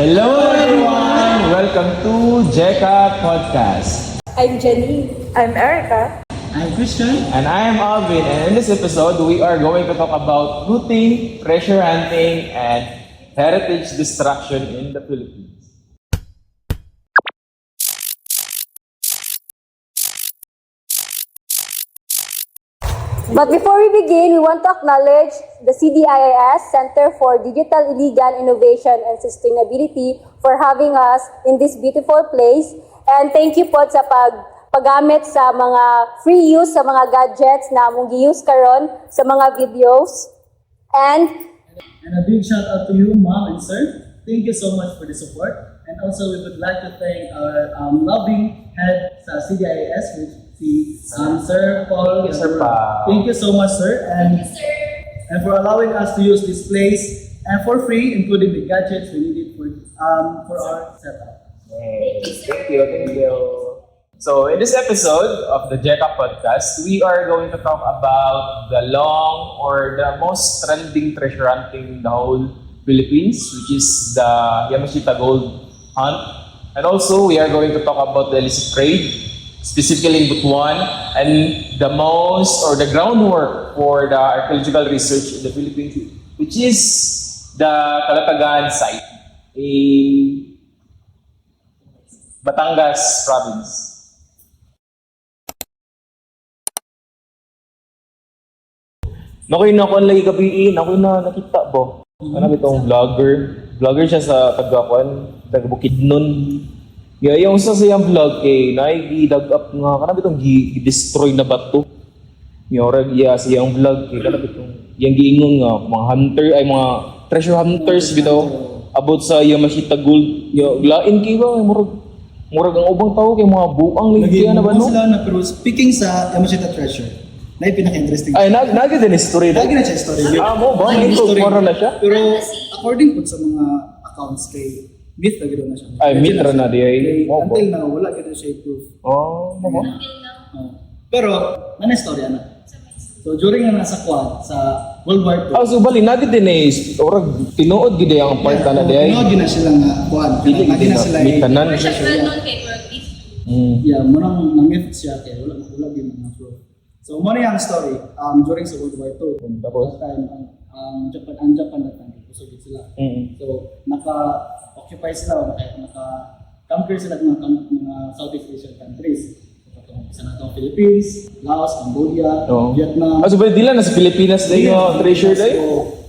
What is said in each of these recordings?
Hello everyone! Welcome to Jeka Podcast. I'm Jenny. I'm Erica. I'm Christian. And I am Alvin, and in this episode, we are going to talk about looting, treasure hunting, and heritage destruction in the Philippines. But before we begin, we want to acknowledge the CDIIS Center for Digital Illegal Innovation and Sustainability for having us in this beautiful place. And thank you po sa paggamit sa mga free use sa mga gadgets na among gi-use karon sa mga videos. And a big shout out to you, Mom and Sir. Thank you so much for the support. And also, we would like to thank our loving head sa CDIIS, which is Sir Paul. Thank you, Sir Paul. Thank you so much, sir. And for allowing us to use this place and for free, including the gadgets we needed for our setup. Thank you. So, in this episode of the Jeka Podcast, we are going to talk about the long or the most trending treasure hunting in the whole Philippines, which is the Yamashita Gold Hunt. And also, we are going to talk about the illicit trade, specifically in Butuan, and the most or the groundwork for the archaeological research in the Philippines, which is the Calatagan site in Batangas province. Nakoy na ako lagi gabiin, ako na nakita ba? Ano itong vlogger siya sa taga Bukidnon. Yung sa siyang vlog nai-dag up nga kanang itong gi-destroy na bato. Yung siyang vlog kanang itong yang giingon nga mga hunter ay mga treasure hunters bitaw about sa Yamashita Gold. Lain kay ba murag ang ubang tao kay mga buang ligya na ba no? Sila na pero speaking sa Yamashita Treasure, na yung pinaka-interesting. Ay nagi din story. Lagi na siya story. Mo ba ito para na siya? Pero according po sa mga accounts kay myth na gano'n na siya. Ay myth ra na di ay. Until now wala gano'n siya proof. Oh, mo. Pero nana istorya na. So during na nasa quad sa World War II. So bali nagi din orag tinuod gid ang part na di ay. Tinuod gid na sila nga quad. Dili gid na sila tanan. Yeah, munang na-myth siya kaya wala gid na proof. So mo na yung story during sa World War II. Tapos That time ang Japan that time kusog sila. So naka-occupy sila, naka-conquer sila ng mga Southeast Asian countries. Isa na itong Philippines, Laos, Cambodia, Vietnam. so bali dila na sa Pilipinas day treasure day.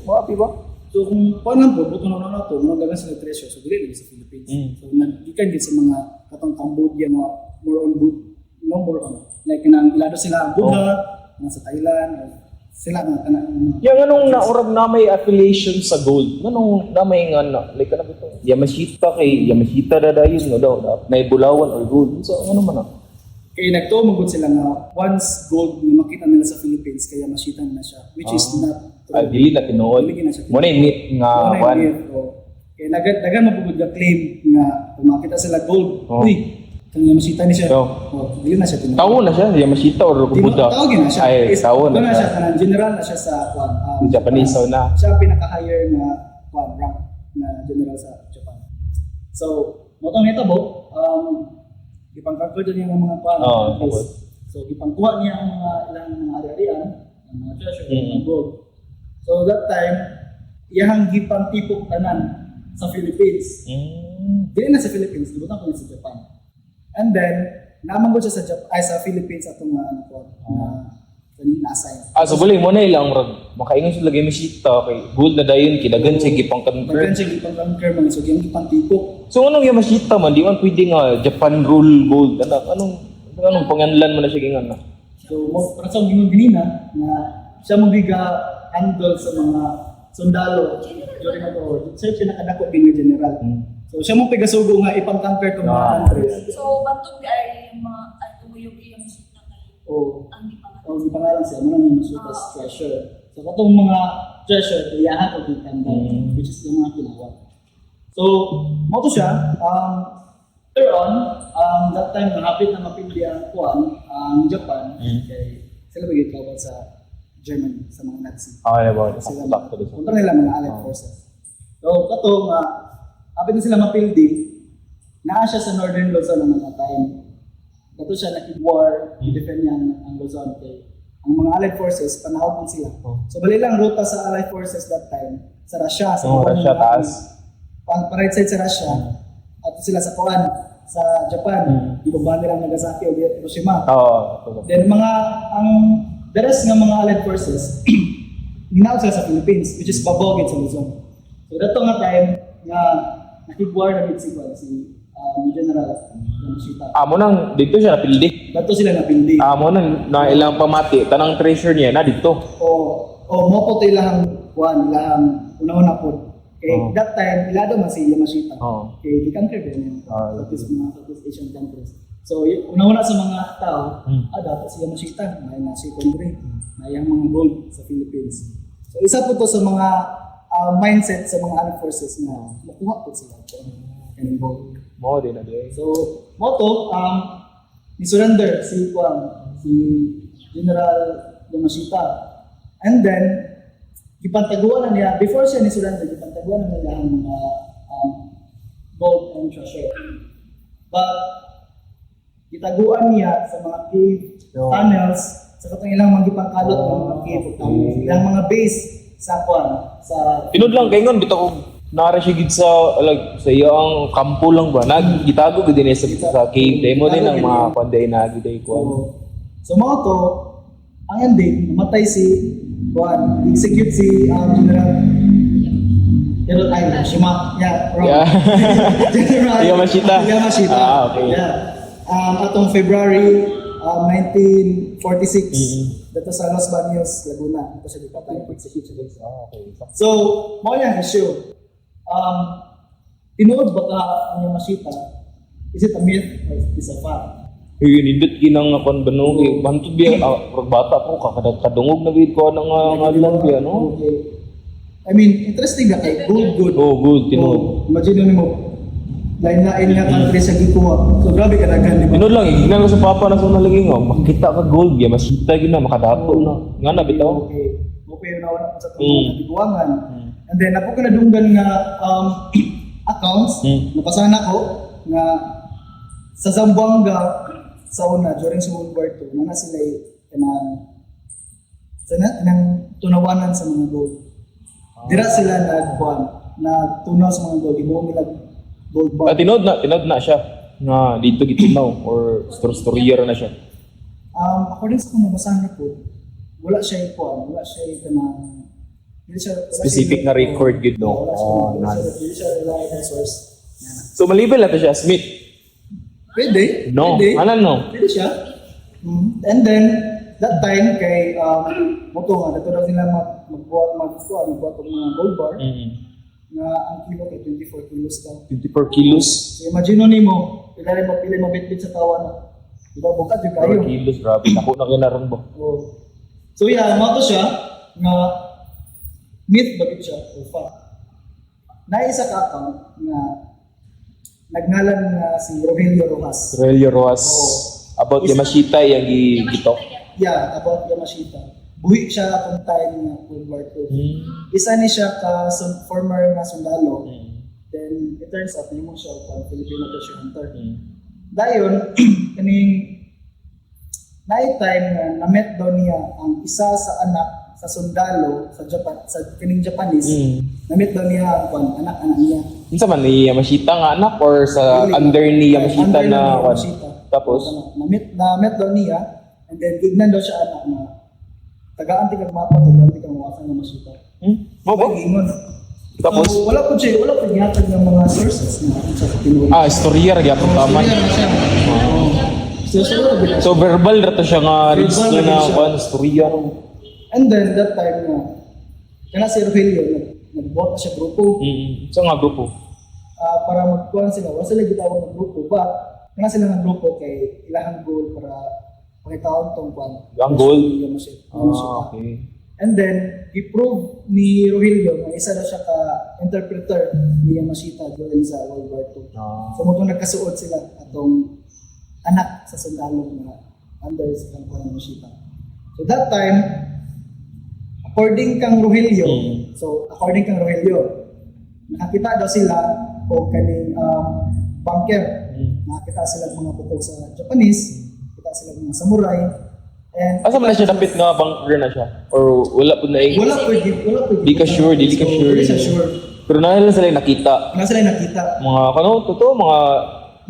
Mapi ba? So kung paano po, buto na ito, mga galang sila treasure, so dili sa Philippines. So nagkikan din sa mga katong Cambodia nga more on like nang ilado sila ang Buddha, sa Thailand, sila nga Yung anong naurag na may affiliation sa gold. Anong na may nga like ano ito? Yamashita dadayon no daw na Bulawan or gold. So ano man kaya nagtumugod sila nga once gold na makita nila sa Philippines kaya Yamashita na siya, which is not true. Dili na tinuod. Mo na myth nga one. Kaya nagan mapugod nga claim nga kung makita sila gold, uy, kang Yamashita ni siya. Dili na siya tinuod. Tawo na siya Yamashita or Buddha. Tawag na siya. Ay, tawo na siya. Kanang general na siya sa Japanese na. Siya pinaka-higher na rank na general sa Japan. So, motong hitabo, ipang-conquer din yung mga countries. So, ipang-kuha niya ang mga ilang mga ari-arian, ang mga treasure, ang gold. So, that time, iyahang gipang-tipok tanan sa Philippines. Dili na sa Philippines, libutan ko na sa Japan. And then, naman ko siya sa Philippines atong na na-assign. So bali mo na ilang makaingon sila lagi Yamashita kay gold na dayon kidagan siya gipang-conquer. Dagan siya gipang-conquer mga so yung gipang-tipok. So anong Yamashita man di man pwede nga Japan rule gold anong panganlan man na siya gingan na. So para sa gingon ganina na siya magiga handle sa mga sundalo during ato. Siya pinakadako din nga general. So siya mo pigasugo nga ipang-conquer tong mga countries. So bantog ay yung mga tumuyog yung Yamashita ang ipangalan siya, manang yung masutas treasure. So, katong mga treasure, kailangan o ditanda, which is yung mga kinawa. So, mo to siya, later on, that time, mahapit na mapindi ang Japan, kay sila bigay kawal sa Germany, sa mga Nazi. Okay, about Sila back to this one. punta nila mga Allied forces. So, kato nga, apit na sila mapildi, naa siya sa Northern Luzon ang mga time. Dato siya nakig-war, i-defend niya ang Luzon kay ang mga Allied forces, panahon sila. So bali lang ruta sa Allied forces that time, sa Russia, sa Russia, taas. right side sa Russia, at sila sa Kuan, sa Japan, ibaba nila ang Nagasaki o Hiroshima. Then ang the rest ng mga Allied forces, ninaw sila sa Philippines, which is Babogit sa Luzon. So dato nga time nga nakig-war na si General Yamashita. Amo nang dito siya napildi. Dato sila napindi. Amo nang na ilang pamati tanang treasure niya na dito. Mo po to ilahang ilahang una-una po. Kay that time ilado man si Yamashita. Kay gikanker din mga Southeast Asian countries. So una-una sa mga tao, dapat si Yamashita, may na secondary, may ang mga gold sa Philippines. So isa po to sa mga mindset sa mga armed forces na makuha po sila ng gold. Mo din na din. So, moto, ni surrender si General Yamashita. And then, ipantaguan na niya, before siya ni surrender, ipantaguan na niya ang mga gold and treasure. But, itaguan niya sa mga cave, tunnels, sa katong ilang mga ipangkalot ng mga cave, tunnels, ilang mga base sa Tinod lang kay ngon bitaw nara siya gid sa sa iyang kampo lang ba nagitago gid din sa cave demo din ang mga panday na gid ay kuan. So mga to ang ending namatay si kuan execute si General Yamashita. General Yamashita. Okay. Atong February 1946 dito sa Los Baños, Laguna. Ito siya dipatay execute siya. Okay. So, mo yan issue. Tinuod ba ka ang Yamashita? Is it a myth or is it a fact? Yun, indot ginang nga kon bano kay bantud biya bata po kadungog na gid ko nang ngalan biya no. Okay. I mean, interesting na kay good. Good tinuod. Imagine mo lain-lain nga country sa gikuha. So grabe ka daghan di ba? Tinuod lang ignan ko sa papa na sa nalaging makita ka gold biya masita gid na makadato na. Nga na bitaw. Okay. Okay, nawan ko sa tiguangan. And then ako ka nadunggan nga accounts, napasana ko nga sa Zamboanga sa una during sa World War II na sila kanang tunawanan sa mga gold. Dira sila nagtunaw sa mga gold, ibuo nila gold bar. Tinod na siya nga dito gitunaw or storyer na siya. According sa kung nabasahan ko, wala siya kanang Specific na record gid no. Hindi siya reliable source. So malibel na to siya Smith. Pwede. No. Anan no. Pwede siya. And then that time kay moto nga dato daw sila magbuhat ng mga gold bar na ang kilo kay 24 kilos daw. 24 kilos. So imagine nimo, pila mo bitbit sa tawa. Diba bukat yung kayo. 4 kilos, grabe. Naku na kinaroon ba? So yeah, mo to siya nga myth ba siya o fact. Naisa ka account na nagngalan nga si Rogelio Rojas. Rogelio Rojas. About Yamashita yung gito. Yeah, about Yamashita. Buhi siya atong time nga World War II. Isa ni siya ka former nga sundalo. Then it turns out na mo siya pang Filipino treasure hunter. Dayon, kaning night time nga na-met daw niya ang isa sa anak sa sundalo sa Japan, sa kaning Japanese. Na-met daw niya ang anak-anak niya. Unsa man ni Yamashita nga anak or sa under ni Yamashita na tapos na-met daw niya and then gignan daw siya anak na tagaan ti kag mapa to daw ti kag mawasan nga Yamashita. Gingon. Tapos so, wala po yatag ng mga sources na sa tinuod. Istorya ra gyapon tama. So verbal ra to siya nga reads na kon istorya. And then that time nga kana si Rogelio nagbuhat na siya grupo. So nga grupo. Para magkuhan sila, wala sila gitawag ng grupo ba? Kana sila ng grupo kay ilahang goal para pakitaon tong kwan. Ang goal. Okay. And then, i-prove ni Rogelio na isa na siya ka-interpreter ni Yamashita during sa World War II. So, mutong nagkasuod sila atong anak sa sundalo na under sa kang Yamashita. So, that time, according kang Rogelio, nakakita daw sila o kaning bunker. Nakita sila mga bukog sa Japanese, kita sila mga samurai, and Asa man na siya dapit nga bunker na siya? Or wala po na wala pwede. Di ka sure, di ka sure. Hindi siya sure. Pero na sila yung nakita. Wala sila nakita. Mga, totoo, mga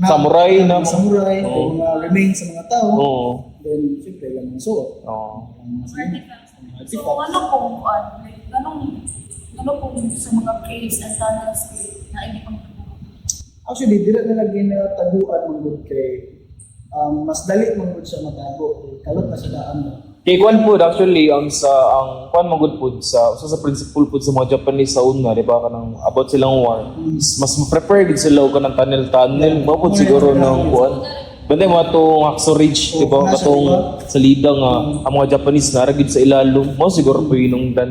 samurai na. Samurai, Oo. mga remains sa mga tao. Oo. Then, siyempre, yung mga suot. Oo. Ang mga Artifacts. So, ano pong, like, ano pong sa mga caves and tunnels na hindi pang Actually, dila na lagi na taguan mong kay mas dali mong siya matago. Kalot na siya daan mo. Kay Kwan Food, actually, ang Kwan Magud Food, sa principal food sa mga Japanese sa una, di ba, kanang about silang war, mas ma-prepare din sila o kanang tunnel, mapod siguro ng Kwan. Banda mga itong Hacksaw Ridge, di ba, katong salida nga, ang mga Japanese naragid sa ilalong, mo siguro po yun dan,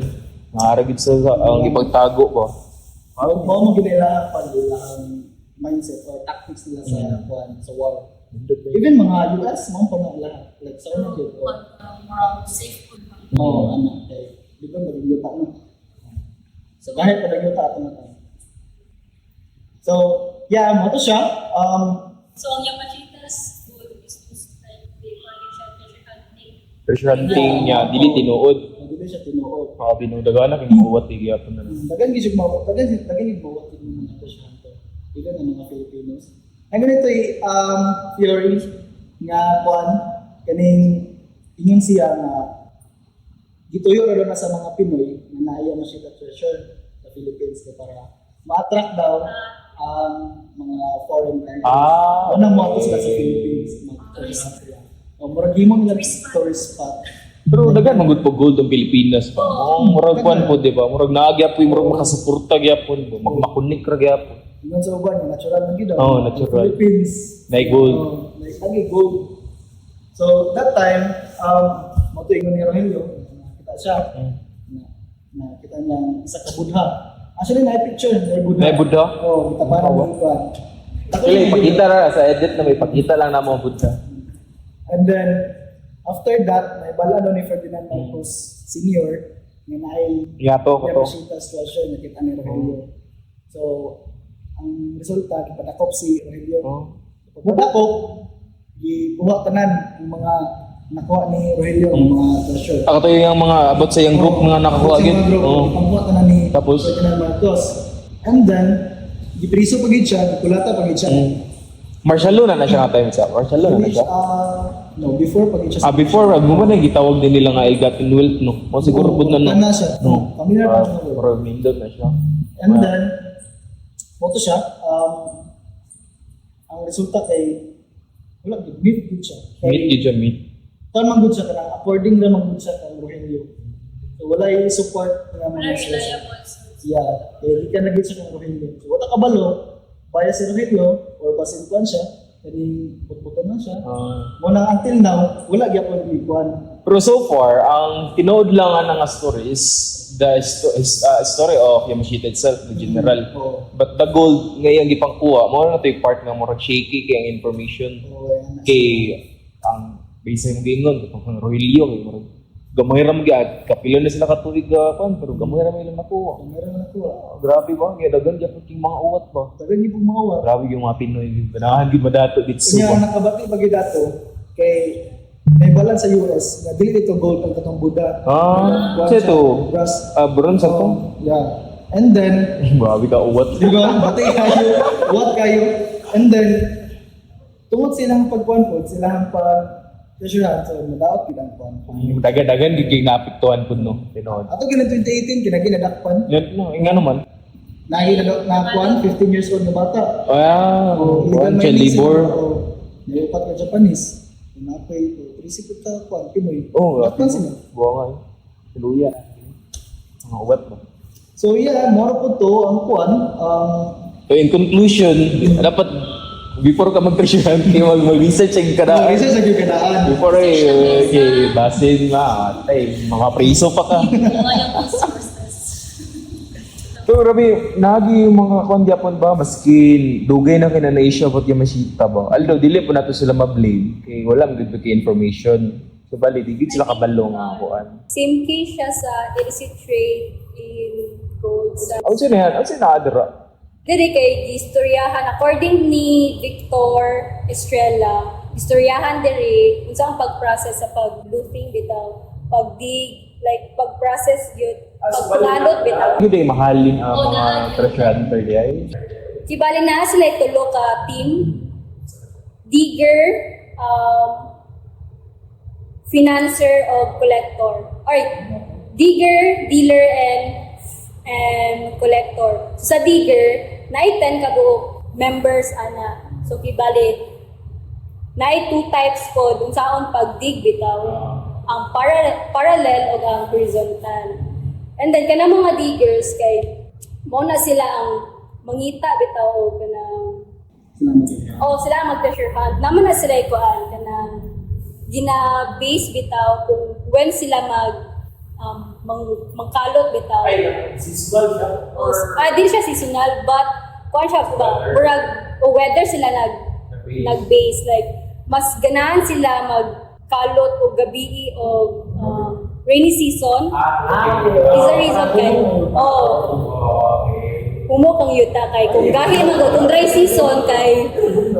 naragid sa ang ipagtago ba. Mo mo ginailangan pa ang mindset or tactics nila sa Kwan, sa war. Even mga US, mo pa na lahat. Like, sa una dito. mga safe food ba? Oo, ano, kay, di ba, maging yuta no? So, kahit pa nag-yuta ito na tayo. So, yeah, mo to siya. So, ang Yamachitas food is like they call it siya treasure hunting. Treasure hunting niya, dili tinuod. Hindi siya tinuod. Mga binudaga na, kinukuwat, tigiyapon na lang. Dagan gid mawat, dagan gid mawat yung mga presyento. Ilan ang mga Filipinos. Ang ganito theory nga kwan kaning ingon siya nga gituyo ra na sa mga Pinoy na naaya na siya treasure sa Philippines kaya para ma-attract daw ang mga foreign countries. Unang mo sila sa Philippines, mag-tourist sila. O murag himong nila tourist spot. Pero dagan magud po gold ang Pilipinas pa. Murag Kwan po, di ba? Murag naagyapon, murag makasuporta gyapon, magmakunik ra gyapon. Ingon sa uban, natural lang gid. Oo, natural. Philippines. May gold. May gold. So that time, mo to ingon ni Rogelio, nakita siya, nakita niya ang isa ka Buddha. Actually, na-picture, may Buddha. May Buddha? Oo, kita parang Oo. Buddha. Actually, pakita ra sa edit na may pakita lang na mga Buddha. And then, after that, may bala daw ni Ferdinand Marcos Sr. na naay Yato ko to. Yamashita's treasure, nakita ni Rogelio. So, ang resulta, kipadakop si Rogelio. Pagpadakop, gikuha tanan ang mga nakuha ni Rogelio, ang mga treasure. Ako to yung mga about sa yung group nga nakakuha agad. Pagkuha tanan ni Tapos? Ferdinand Marcos. And then, gipriso pagid siya, gikulata pagid siya. Martial law na siya nga time sa. Martial law na siya. No, before pagid siya. Before, mo ba na gitawag din nila nga ill-gotten wealth, no? O siguro po na, no? na siya. No. Familiar na siya. Murag nindot na siya. And then, moto siya, ang resulta kay, wala, meet good siya. Meet yun siya, meet. Tamang good siya kanang according na good siya kang Rogelio. So wala yung support ng Wala mga sources. reliable source. Yeah, kaya di ka nag-good siya kang Rogelio. So wala kabalo, bias si Rogelio, or basin kuan siya, kaning putputon na siya. Munang until now, wala gyapon ikuan. Pero so far, ang tinood lang nga nga story is the story of Yamashita itself, the general. But the gold ngayong gipangkuha, mo na ito yung part nga murag shaky kay ang information. Kay ang base mo gingon, kung Rogelio, kay murag gamay ra magyad, kapila na sila katuig kon, pero gamay ra may lang nakuha. Meron na kuha. Grabe ba? Kaya dagan gyapon king mga uwat ba? Tagan yung mga wa. Grabe yung mga Pinoy, ganahan gid madato dito Kanya ba. nakabati bagi dato kay may balan sa US na dili ito gold ang katong Buddha. Kuwan Kasi siya, ito, brass. bronze ito. Yeah. And then, Grabe ka uwat. di ba? Bati kayo, what kayo. And then, tungod silang pagkuhan po, silang pag-treasurehan, so madaot kitang kuhan. Dagan-dagan giging naapektuhan po no. Tinood. Ato ganun 2018, kinaginadakpan. Yan no, nga naman. Naginadok na kuhan, 15 years old na bata. One child labor. Naiupat ka Japanese. Napay ito. Trisipit ka kuhan, Pinoy. Dakpan sila. Buwangay. Siluya. Mga uwat mo. So yeah, more po to, ang kuhan, So in conclusion, dapat before ka mag-treasurehan, mag-research ang kada. research sa kadaan. Before basin nga, mga preso pa ka. Reliable sources. So, grabe, nagi yung mga kondyapon ba, maski dugay na kinanaisya about Yamashita ba? Although, dili po nato sila ma-blame, kay wala ang good information. So, bali, di sila kabalo nga kuan. Same case siya sa illicit trade in gold sa Ano siya na yan? Ano siya na-adra? diri kay istoryahan according ni Victor Estrella, istoryahan diri unsa ang pag-process sa pag-looting bitaw, pag-dig, like pag-process yun, pagpangalot bitaw. Ano day mahalin ang Oo, mga na- treasure hunter di ay? Kibali na sila tulo ka team, digger, financer o collector. Alright, digger, dealer, and collector. So, sa digger, naay 10 ka buok members ana. So kibali naay 2 types po dun saon pag-dig bitaw. Ang parallel o ang horizontal. And then kana mga diggers kay mo na sila ang mangita bitaw o kanang sila ang mag-treasure hunt. Naman na sila ikuan kanang gina-base bitaw kung when sila mangkalot bitaw. Seasonal siya? Di siya seasonal, but kuan siya ba? Murag o weather sila nag-base. Like, mas ganahan sila magkalot o gabi o rainy season. Is a reason kay, humo kang yuta kay kung gahi man kung dry season kay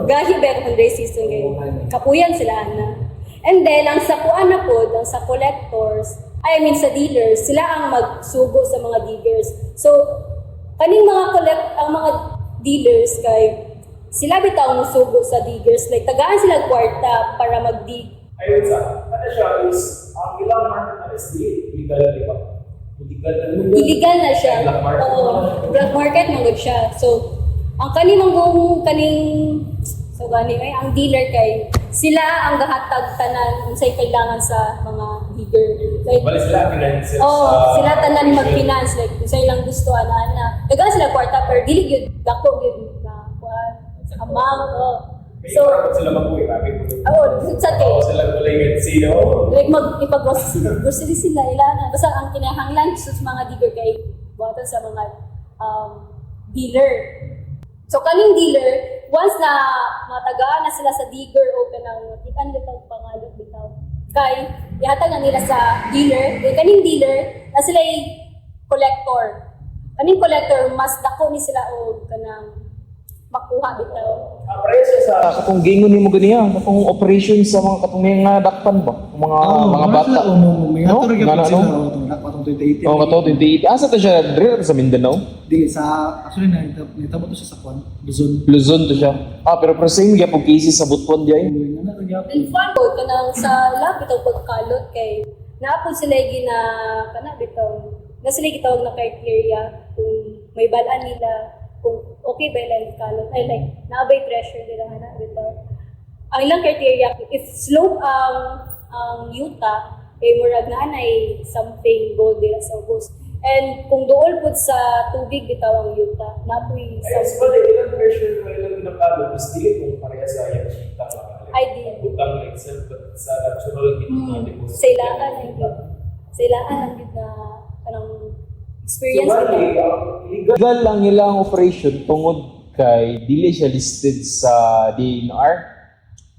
gahi ba kung dry season kay kapuyan sila na. And then ang sa kuan na pod, ang sa collectors, I mean sa dealers, sila ang magsugo sa mga diggers. So kaning ang mga dealers kay sila bitaw musugo sa diggers, like tagaan sila kwarta para mag-dig. Ayun sa, ano siya is, ang ilang market na is illegal, di ba? Illegal na siya. Black market. Oo, black market manggod siya. So, ang so gani ay ang dealer kay sila ang gahatag tanan unsay kailangan sa mga digger. Like, Bali sila, finances. sila tanan mag-finance like unsay lang gusto ana. Dagan sila kwarta per dili gyud dako gyud na kuan amount. So, sila mag-uwi, sa kay sila kulay sino. like ipag-grocery sila ilana basta ang kinahanglan sa mga digger kay buhatan sa mga dealer. So kaning dealer once na matagaan na sila sa digger o kanang kita nila tawag pangalot bitaw kay ihatag na nila sa dealer. Then kaning dealer na sila collector. Kaning collector mas dako ni sila og kanang makuha bitaw. Presyo sa katong gingon nimo ganiya, katong operation sa mga katong mga dakpan ba, mga bata. May ato rin Nga na, sila no? patong 2018. Oo, kato 28. Asa ta siya dire sa Mindanao? Di sa actually nitabo to siya sa Kwan, Luzon. Luzon to siya. Pero same gyapon cases sa Butuan di ay. Ano to gyapon? And fun po kanang sa lab bitaw pagkalot kay naapod sila gina kana bitaw na sila gitawag na criteria kung may balaan nila kung okay ba ilang kalot ay like naabay pressure nila na bitaw. Ang ilang criteria if slope ang yuta kay murag na anay something gold dira sa ubos. And kung dool pud sa tubig bitaw ang yuta, napoy Sa ilang pressure may ilang ginakalo, is dili kung pareha sa yung chita Ay, di. Butang like sa natural dito na di po. Sailaan ang yun. Sailaan ang yun na kanang experience nila. Illegal lang ilang operation tungod kay dili siya listed sa DNR.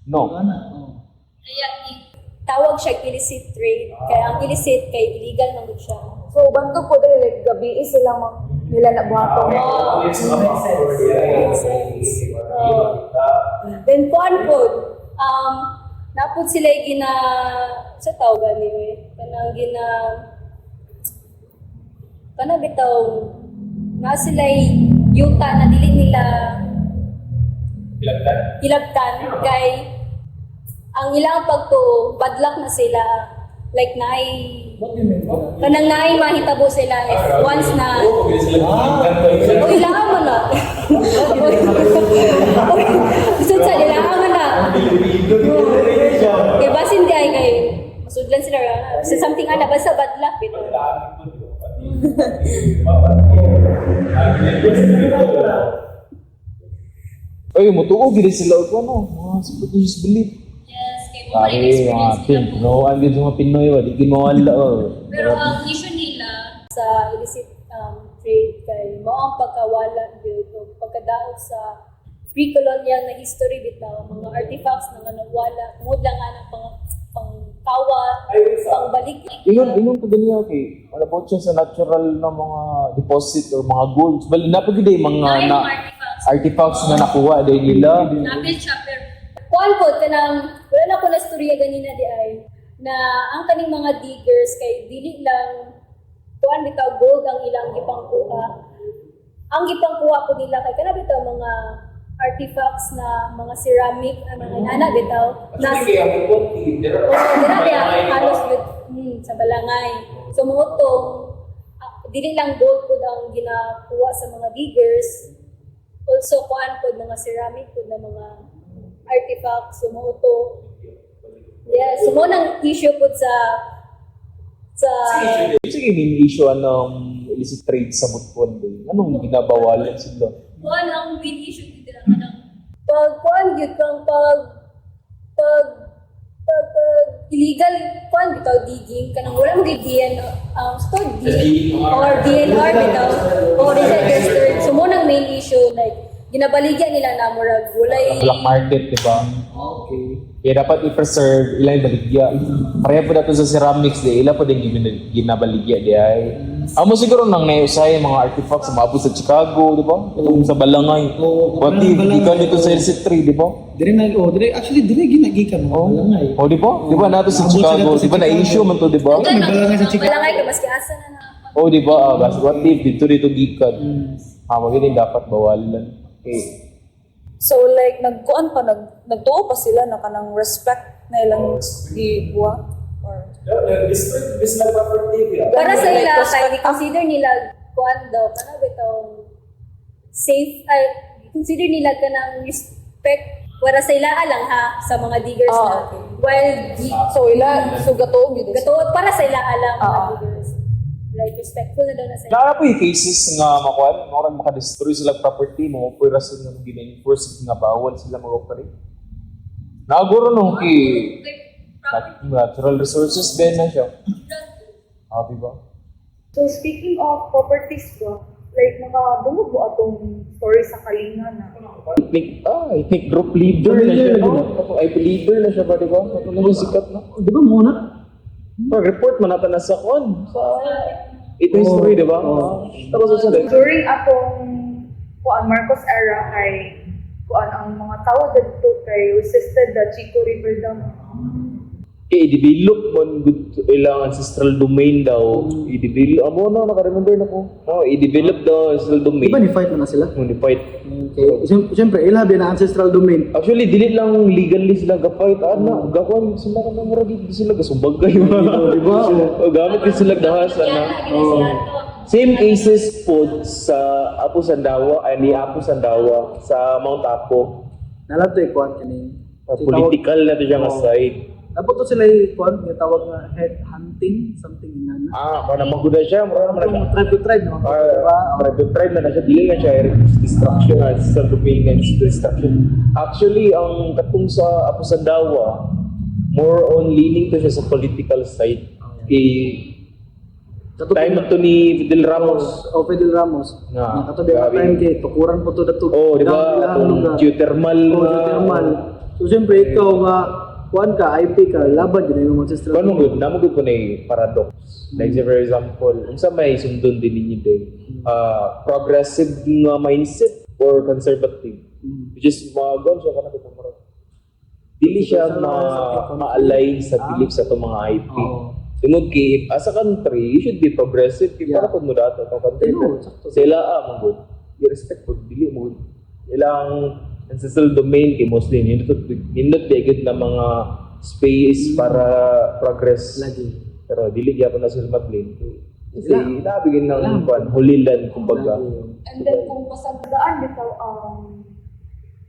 No. Kaya tawag siya illicit trade. Kaya ang illicit kay illegal na siya. So, banto po dahil like, gabi sila nila na buhaton. Makes sense. Then, kuan po, napod sila sa tawagan niyo kanang bitaw, na sila yuta na dili nila hilabtan kay ang ilang pagtuo badlak na sila like kanang mahitabo sila if once na uy lang mo na gusto sa nila mo na kaya basin di ay kay masudlan sila sa something ana basta badlak bito. Ay, mutuo gid sila og ano, mga superstitious belief. Yes, kay mo Sabi, experience think, no, ang gid mga Pinoy wa di ginawala. Pero ang issue nila, Sa illicit trade kay mao ang pagkawala gyud o pagkadaog sa pre-colonial na history bitaw mga artifacts na nagwala tungod lang nga ng pangkawat, pangbalik. Ingon ko din niya, okay, ano po siya sa natural na mga deposit or mga golds. Bali, napagod mga artifacts na nakuha din nila. Napil siya, pero kuhan po, wala na ko na storya ganina di ay, na ang kaning mga diggers kay dili lang kuhan bitaw gold ang ilang gipangkuha. Ang gipangkuha po nila kay kana bitaw mga artifacts na mga ceramic ang mga inana bitaw na dira kaya halos sa balangay. So mo tong dili lang gold po ang ginakuha sa mga diggers. Also kuhan po mga ceramic po na mga artifacts, sumuto. Yeah, sumo nang issue po sa Sige, may issue anong illicit trade sa Butpon din. Anong binabawalan sila? kuan ang main issue dito lang pag kuan gyud kang pag illegal kuan bitaw digging kanang wala mo gid study or DNR bitaw or registered. So mo nang main issue like ginabaligyan nila na murag walay Black market, di ba? Okay. Kaya dapat i-preserve, ilang baligya. Pareha po nato sa ceramics, di ila po din ginabaligya di ay. Amo siguro nang nausay mga artifacts sa maabot sa Chicago, di ba? Itong sa Balangay. Pati gikan dito sa LC3, di ba? Actually ginagikan mo. Balangay. O di ba? Di ba nato sa Chicago? Di ba na-issue man to, di ba? May balangay sa Chicago. balangay ka maski asa na O di ba? Basta what if dito gikan. Magiging dapat bawalan. Okay. So like nagkuan pa nagtuo pa sila na kanang respect na ilang gibuwa or para sa ila kay consider nila kuan daw kana bitaw safe ay consider nila kanang respect para sa ila lang ha sa mga diggers na okay. while so ila so gatuog yun gatuod para sa ila lang mga diggers like respectful na daw na sa ila. Nara po yung cases nga makuan, makurang makadestroy sila property, mga po yung rason nga gina-enforce nga bawal sila mag-operate. Naguro nung natural resources din na siya. Happy ba? So speaking of properties po, like nakabungog po atong story sa Kalinga na I think group leader na siya. IP leader na siya ba, di ba? Ito na sikat na. Di ba muna? Report man natin na sa kon. Sa ito history, di ba? Tapos susunod. during atong kuan Marcos era kay kuan ang mga tao dito kay resisted the Chico River Dam. I-develop man good ilang ancestral domain daw. I-develop, amo na, naka-remember na ko. I-develop daw ancestral domain. Di ba ni-fight na sila? Unified. Okay. Siyempre, ilabi na ancestral domain. Actually, dili lang legally sila ga-fight. Gakuan sila ka na mura dito sila gasumbag kayo. Di ba? Gamit din sila dahas. Same cases po sa Apo Sandawa, ni Apo Sandawa sa Mount Apo. Nalato ikuan kaning. Political na ito siya nga side. Dapat to sila ikuan, yung tawag na head hunting, something inana. Para maguda siya, mura naman Itong tribe to tribe, no? Tribe na siya, dili na siya destruction sa domain and destruction. Actually, ang katong sa Apo Sandawa, more on leaning to siya sa political side. Time to ni Fidel Ramos. Fidel Ramos. Na, Katubi ang time kay tukuran po to dato. Di ba? Itong geothermal. Geothermal. So, siyempre, ikaw nga, kuan ka, IP ka, laban din yung ancestral. Paano good? Namagod ko na yung paradox. Like, say for example, unsa may sundon din ninyo din, progressive nga mindset or conservative. Which is, mga siya ka na kitang marag. Dili siya ma-align sa beliefs sa itong mga IP. Tungod kay, as a country, you should be progressive. Kaya para kung mo dato itong country. Sila, magod. I-respect po, dili mo. Ilang ancestral domain kay Muslim, nindot bigod na mga space para progress. Lagi. Pero dili gyapon na sila mag-blame. Kasi nabigyan ng hulilan kumbaga. And then kung pasagdaan bitaw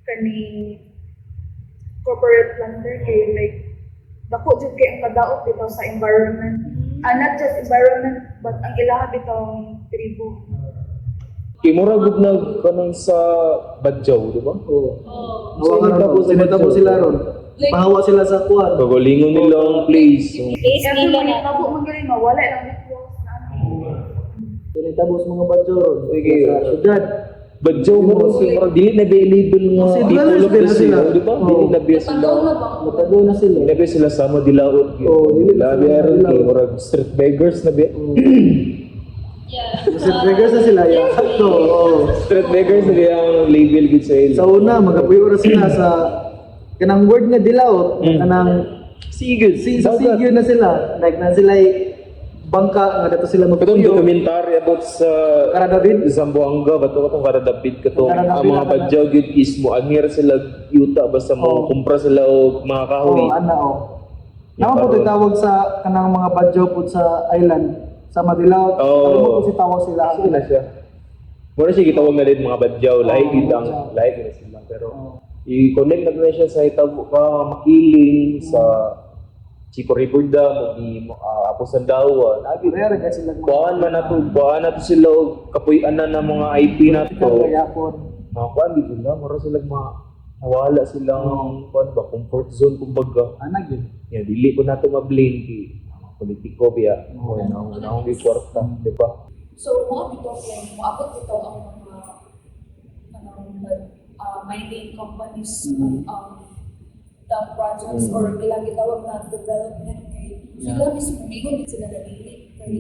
kani corporate plunder kay like dako jud kay ang kadaot bitaw sa environment. Not just environment but ang ilaha bitaw tribo. Mura gud na kanang sa Badjaw, di ba? Sinita po sila ron. Pahawa sila sa kuwan. Pagalingon nilang place. So, Everybody tabo magaling mawala lang networks na ano. Sinita po sa mga badyo ron. Sige. Sa syudad. Badyaw mo kasi murag dili na available nga Kasi people dwellers of the din na sea, sila. di ba? Oo. Dili na biya sila. Natagaw na ba? Matago na sila. Dili na biya sila sama dilaot. Oo, dili na Labi sila aron kay dilaot. murag street beggars na biya. Kasi triggers na sila. Yeah. Sakto. Oo. Street beggars na biya ang label gid sa ila. Sa una, magapuyo na sila sa kanang word nga dilaot, kanang Sigid, sigyo na sila. Like na sila bangka nga dito sila Katong magpuyo. documentary about sa Karadabid. Zamboanga bato katong Karadabid katong Karadabid ang mga na- badyaw gid is mo angir sila yuta basta mo Oo. kumpra sila og mga kahoy. Oo, ana o. Naman po Karon. tawag sa kanang mga badyaw po sa island sa Madilaw. Oo. Ano mo po si tawag sila? Sige na siya. Muna siya gitawag na din mga badyaw, lahi Oo, gid ang badyaw. lahi gid sila pero Oo. i-connect na din siya sa Itabo ka Makiling sa Chico River Dam ug Apusan Dawa. Nabi Rare ka sila. Baan man nato sila og kapuy-an na ng mga IP nato. Kaya po. Mga kuan di sila, mura sila nawala silang kuan ba comfort zone kumbaga. Ana gyud. Ya dili ko nato ma-blame kay mga politiko biya. O yan ang unang kwarta, di ba? So, mga dito, maabot dito ang mga mining companies, the projects or ilang gitawag na development kay sila mismo, migon din sila nadili kay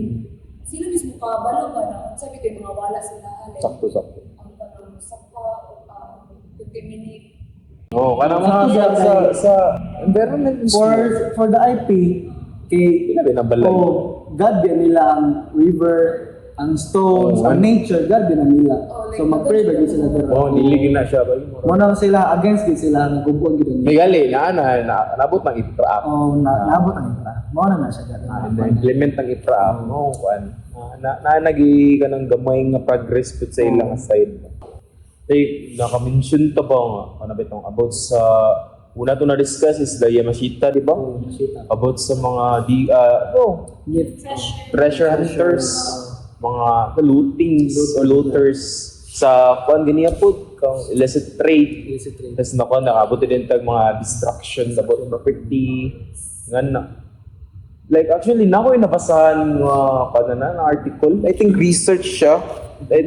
sila mismo kabalo ba na sabi ko yung mga wala sila halin Sakto. ang tanong sapa o contaminate. Oh, kana Sakto mga siya, sa environment For the IP kay Hindi na binabalay. God din nila ang river, ang stones, Oo, ang nature, God din ang nila. Oh, like, So mag-pray ba din sila dito? Oh, niligin na siya ba? Muna sila against din sila nagkubuan gid May nila. gali na nabot ng ITRA. Oh, naabot ang itra. Mao na siya gani. Na-implement ng ITRA. No, kuan. Nagi ka ng gamay nga progress pud sa ilang side. Tay naka-mention ta ba nga ano bitong about sa una to na discuss is the Yamashita, di ba? About sa mga treasure hunters, mga lootings or looters sa kuan ganiya pod kang illicit trade. Tapos nakabot din tag mga destruction about property nga like actually na ko yung nabasahan na article. I think research siya.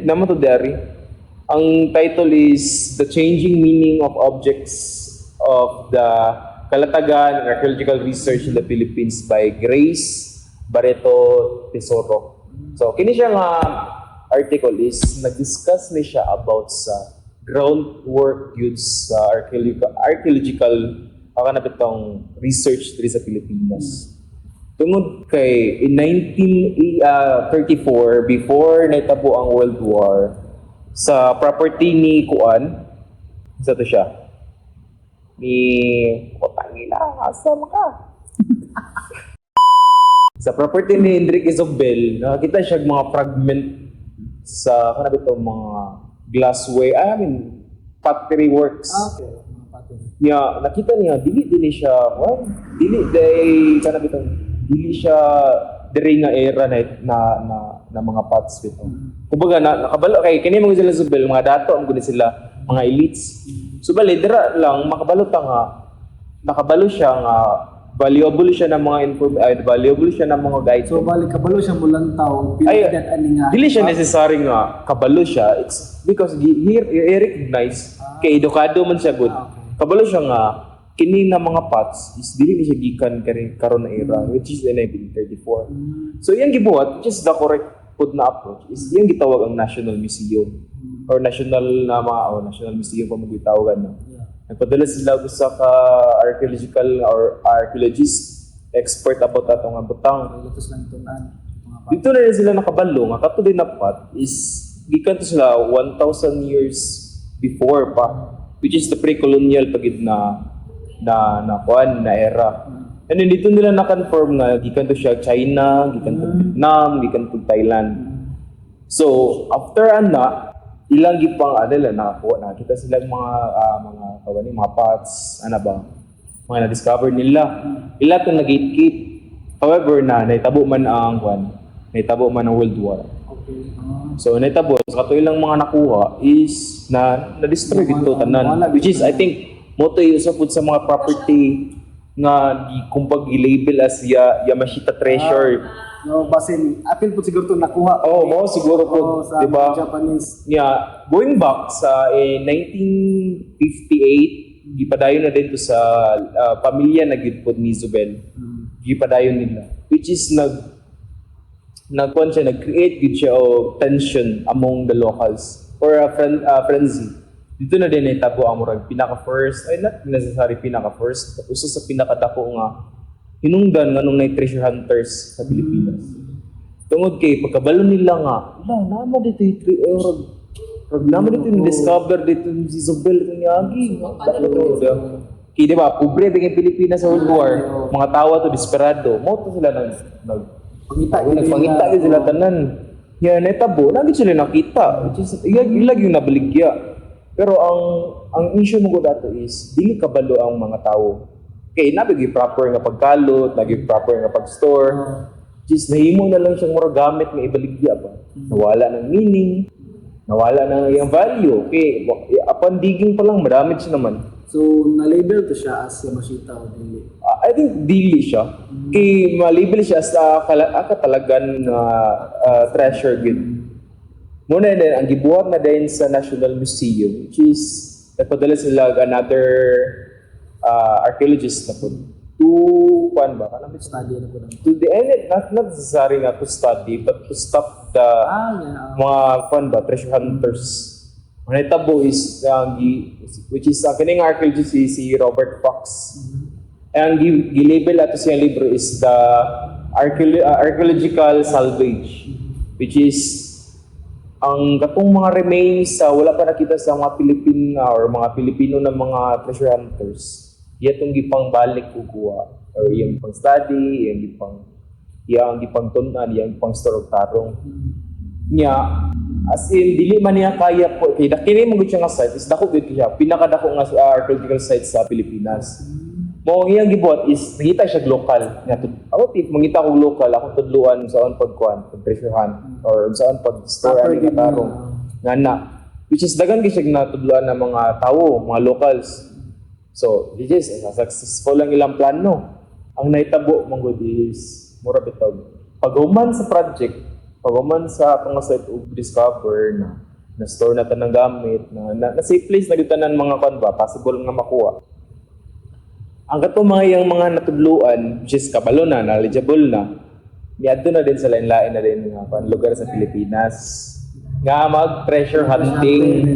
Naman to dari. Ang title is The Changing Meaning of Objects of the Kalatagan and Archaeological Research in the Philippines by Grace Barreto Tesoro. So kini siya nga article is nag-discuss ni siya about sa groundwork goods sa archaeological research diri sa Pilipinas. Tungod kay in 1934 before naitabo ang World War sa property ni Kuan sa to siya ni Otangila asa ka sa property ni Hendrik Isobel nakita siya mga fragment sa mga glassware pottery works. Okay. Niya nakita niya dili siya dili siya diri nga era na mga pots bito. Kumbaga nakabalo kay kini mga sila subel mga dato ang guni sila mga elites. So bali dira lang makabalo ta nga nakabalo siya nga valuable siya ng mga valuable siya ng mga guides. So balik kabalo siya mulang tao, Ay, pilihan ani nga. dili siya necessary nga kabalo siya. It's because he recognize kay edukado man siya good. Kabalo siya nga kini nga mga pots is dili ni siya gikan karon na era which is in 1934. So iyang gibuhat which is the correct pud na approach is iyang gitawag ang National Museum or National Museum pa mo gitawagan no. Nagpadala sila sa ka archaeological or archaeologist expert about atong butang. Lutos lang tunan. Dito na rin sila nakabalo nga kato din na pot is gikan to sila 1,000 years before pa which is the pre-colonial pagid na era. And then dito nila na-confirm nga gikan to siya China, gikan to Vietnam, gikan to Thailand. So after ilang gipang nakita sila mga pots mga na-discover nila. Ila to na-gatekeep. However naitabo man ang World War. Okay. So naitabo sa kato ilang mga nakuha is na-destroy dito tanan which is I think moto usapod sa mga property nga kumpag i-label as Yamashita treasure No, basin apil po siguro to nakuha. Oh, mo siguro po, Oo, sa di ba? Japanese. Yeah, going back sa 1958, gipadayon na din to sa pamilya na gipod ni Zubel. Gipadayon nila, which is nagkuan siya, nag-create gid siya og tension among the locals or a frenzy. Dito na din nahitabo ang murag pinaka-first, ay not necessary pinaka-first, but usa sa pinakadako nga hinungdan nga nung treasure hunters sa Pilipinas. Tungod kay pagkabalo nila nga, naman dito yung naman dito yung discover dito yung si Zobel itong yagi. Kaya di ba, pobre bigay Pilipinas sa World War, mga tawa to desperado, mo to sila nagpangita sila tanan. Yan, netabo, nagit sila nakita, which is, ilag yung nabaligya. Pero ang issue mo ko dato is, dili kabalo ang mga tao. Kaya nabigay proper nga pagkalot, naging proper nga pag-store. Just nahimo na lang siyang mura gamit nga ibaligya ba. Nawala ng meaning, nawala ng iyang value. Okay, upon digging pa lang, maramit siya naman. So, na-label to siya as Yamashita o dili? I think dili siya. Kay ma-label siya as katalagan na treasure gid. Muna din, ang gibuhat na din sa National Museum, which is, nagpadala sila another archaeologist na po. Study na po naman. To the end, not necessary na to study, but to stop the mga treasure hunters. Ang tabo is, which is, kining archaeologist si Robert Fox. Ang gilabel ato siyang libro is the archaeological salvage, which is ang katong mga remains sa wala pa nakita sa mga Pilipino na mga treasure hunters. Iyatong gipang balik kukuha or yung pang study, yung gipang tunan, yung pang store of tarong. Nya as in dili man niya kaya po kay kini mo gud siya nga site is dako gid siya pinakadako nga archaeological site sa Pilipinas. Mo iyang gibuhat is nakita siya local nga if mangita ko local ako tudluan sa on pagkuan treasure hunt or sa on pag store ani katarong nga which is dagan gyud siya natudluan ng mga tawo, mga locals. So it is successful lang ilang plano. Ang naitabo mong good is mura bitog paghuman sa project. Pag-uman sa atong site og discover na store na tanang gamit na safe place na gitanan mga kanba possible nga makuha. Ang katong mga natudluan which is kabalo na knowledgeable na niadto na din sa lain-lain na din nga lugar sa Pilipinas nga mag-treasure hunting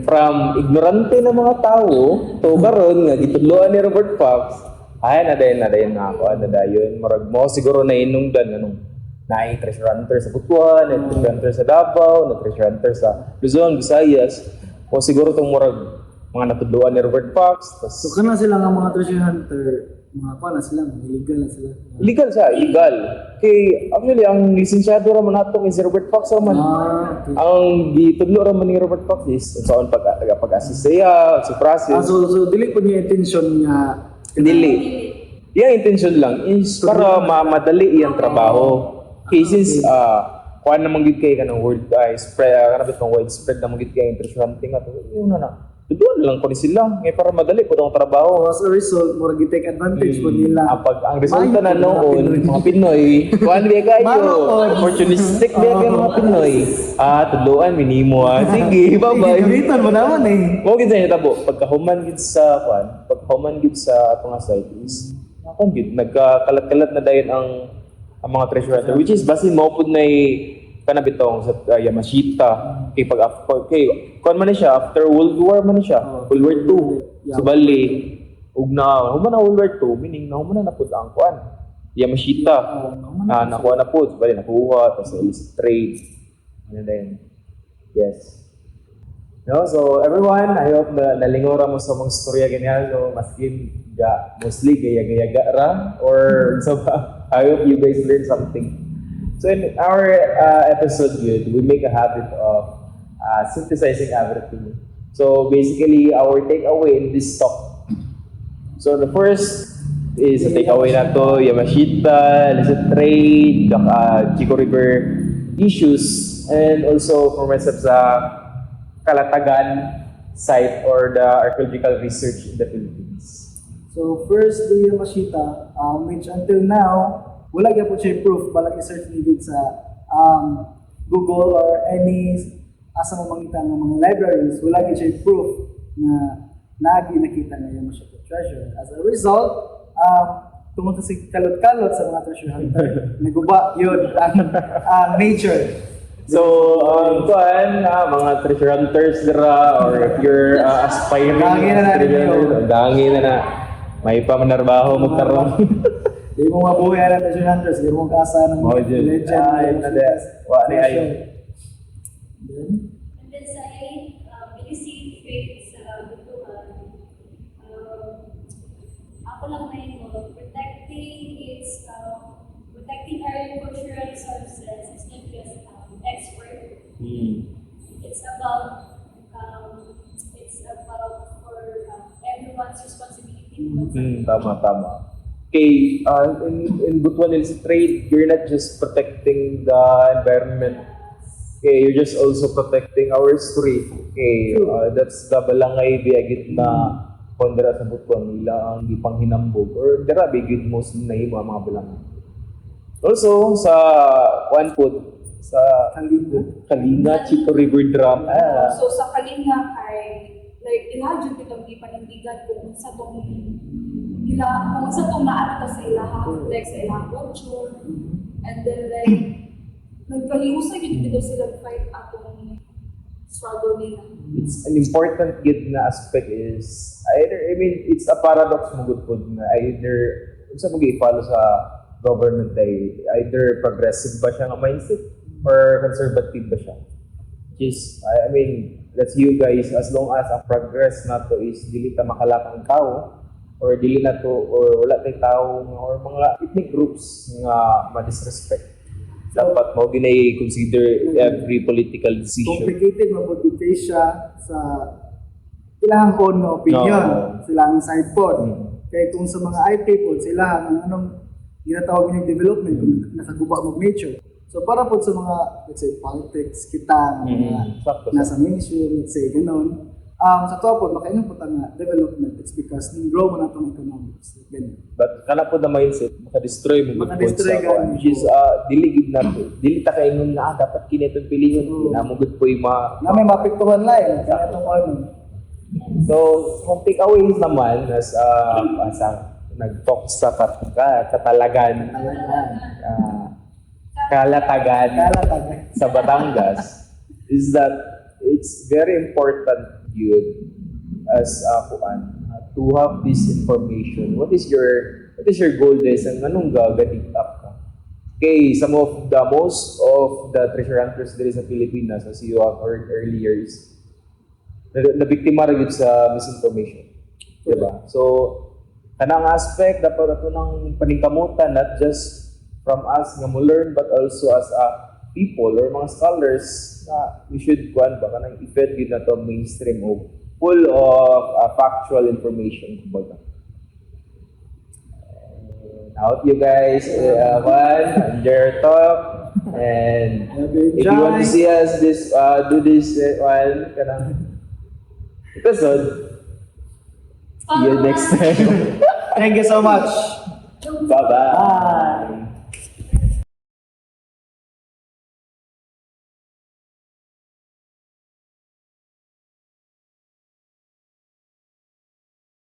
from ignorante na mga tao to karon nga gitudloan ni Robert Fox ay na dayon nga ako dayon murag mo siguro na inungdan anong treasure hunter sa Butuan, treasure hunter sa Davao, treasure hunter sa Luzon, Visayas. O siguro itong murag mga natudluan ni Robert Fox. So, kana sila nga mga treasure hunter, mga na sila, illegal na sila. Illegal siya, illegal. Kay actually, ang lisensyado raman nato is si Robert Fox raman. Okay. Ang gitudlo raman ni Robert Fox is saan pag-assist siya, sa process. So dili po niya intention nga Dili. Yung intention lang is para madali iyang trabaho. Cases, kuhaan naman gid kay kanang word spread, kanang bitong widespread naman gid kay treasure hunting ato. Yun na. Doon lang ko ni sila, ngay para madali po ang trabaho. as a result, mura gi-take advantage po nila. Ang resulta na noon, mga Pinoy, kuhaan biya kayo, opportunistic biya kayo mga Pinoy. Tudloan, minimo sige, bye-bye. Gamitan mo naman eh. Mo gid sa inyo tabo, pagkahuman gid sa atong site is, nagkakalat-kalat na dayon ang mga treasure hunter, which is basin mo pud nay kanabitong sa Yamashita kay kuan man siya after World War man siya, World War 2. So bali ug human na World War 2 meaning human na pud ang kuan Yamashita nakuha na pud bali nakuha tas illicit trade and then yes. No, so everyone, I hope na nalingora mo sa mga storya ganyan, no, maskin mostly gaya-gaya ra or so I hope you guys learned something. So in our episode yun, we make a habit of synthesizing everything. So basically, our takeaway in this talk. So the first is the takeaway na to, Yamashita, illicit trade, Chico River issues, and also for myself sa Kalatagan site or the archaeological research in the Philippines. So first, the Yamashita, which until now, wala gyud po siya proof balag i-search nila sa Google or any asa mo mangita ng mga libraries, wala gyud siya proof na nakita ngayon mo siya treasure. As a result, tungod sa kalot-kalot sa mga treasure hunter, naguba yun ang nature. So, kuan, mga treasure hunters dira or if you're aspiring Dangin na treasure hunter, dangin na. May pamanarbaho magkaroon. Di mo mabuhay ang treasure hunters, di mo kasa ng Oh, legend. Ay, na de. Wa ni ay. Then, And then sa illicit trade sa butuhan, ako lang may protecting our cultural resources is not just export. It's about for everyone's responsibility. Tama. Okay, in Butuan Illicit Trade, you're not just protecting the environment. Okay, you're just also protecting our history. Okay, that's the balangay biagit na kondra sa Butuan nila ang ipanghinambog or dara bigid mostly na yung mga balangay. Also, sa one food, sa Kalinga, Chico River Drum. So sa Kalinga kay like ilahadyo kitong ipanindigan kung sa tong naadto sa ilaha, like sa ilang culture, and then like nagpalihusa yun dito sila fight atong struggle nila. It's an important good na aspect is it's a paradox mo good po na either sa mag-i-follow sa government ay either progressive ba siya nga mindset or conservative ba siya. That's you guys, as long as ang progress na to is dili ta makalakang tao or dili na to or wala tay tao or mga ethnic groups nga ma-disrespect. Dapat mo consider every political decision. complicated mabudit siya sa ilang kon na opinion, silang side pod. Kaya kung sa mga IP pod, sila ang anong ginatawag nilang development kung nakaguba mo nature. So para po sa mga, let's say, politics, kita, mga nasa mainstream, let's say, ganun. Sa to po, makainong po nga development, it's because nang-grow mo na itong economics. Ganun. But kana po na mindset, maka-destroy mo good points Maka-destroy sa ka. which is diligid na po. Dili ta kaingon na dapat kini itong pilingon. Na mo good po yung Na may mapiktuhan lang, kaya itong ano. So, kung takeaways naman as nag-talk sa katalagan, kalatagan sa Batangas is that it's very important yun as to have this information. What is your goal this and anong gagadig up ka? Okay, some of the most of the treasure hunters there sa Pilipinas, as you have heard earlier, is nabiktima rin sa misinformation. Diba? So, kanang aspect dapat ito ng paningkamutan, not just from us nga mo learn, but also as a people or mga scholars na we should kuan ba kanang i-fed yun na to mainstream o full of factual information. Kumbaga. Out you guys, enjoy your talk, and if you want to see us do this one kanang episode, see you next time. Thank you so much. Bye-bye.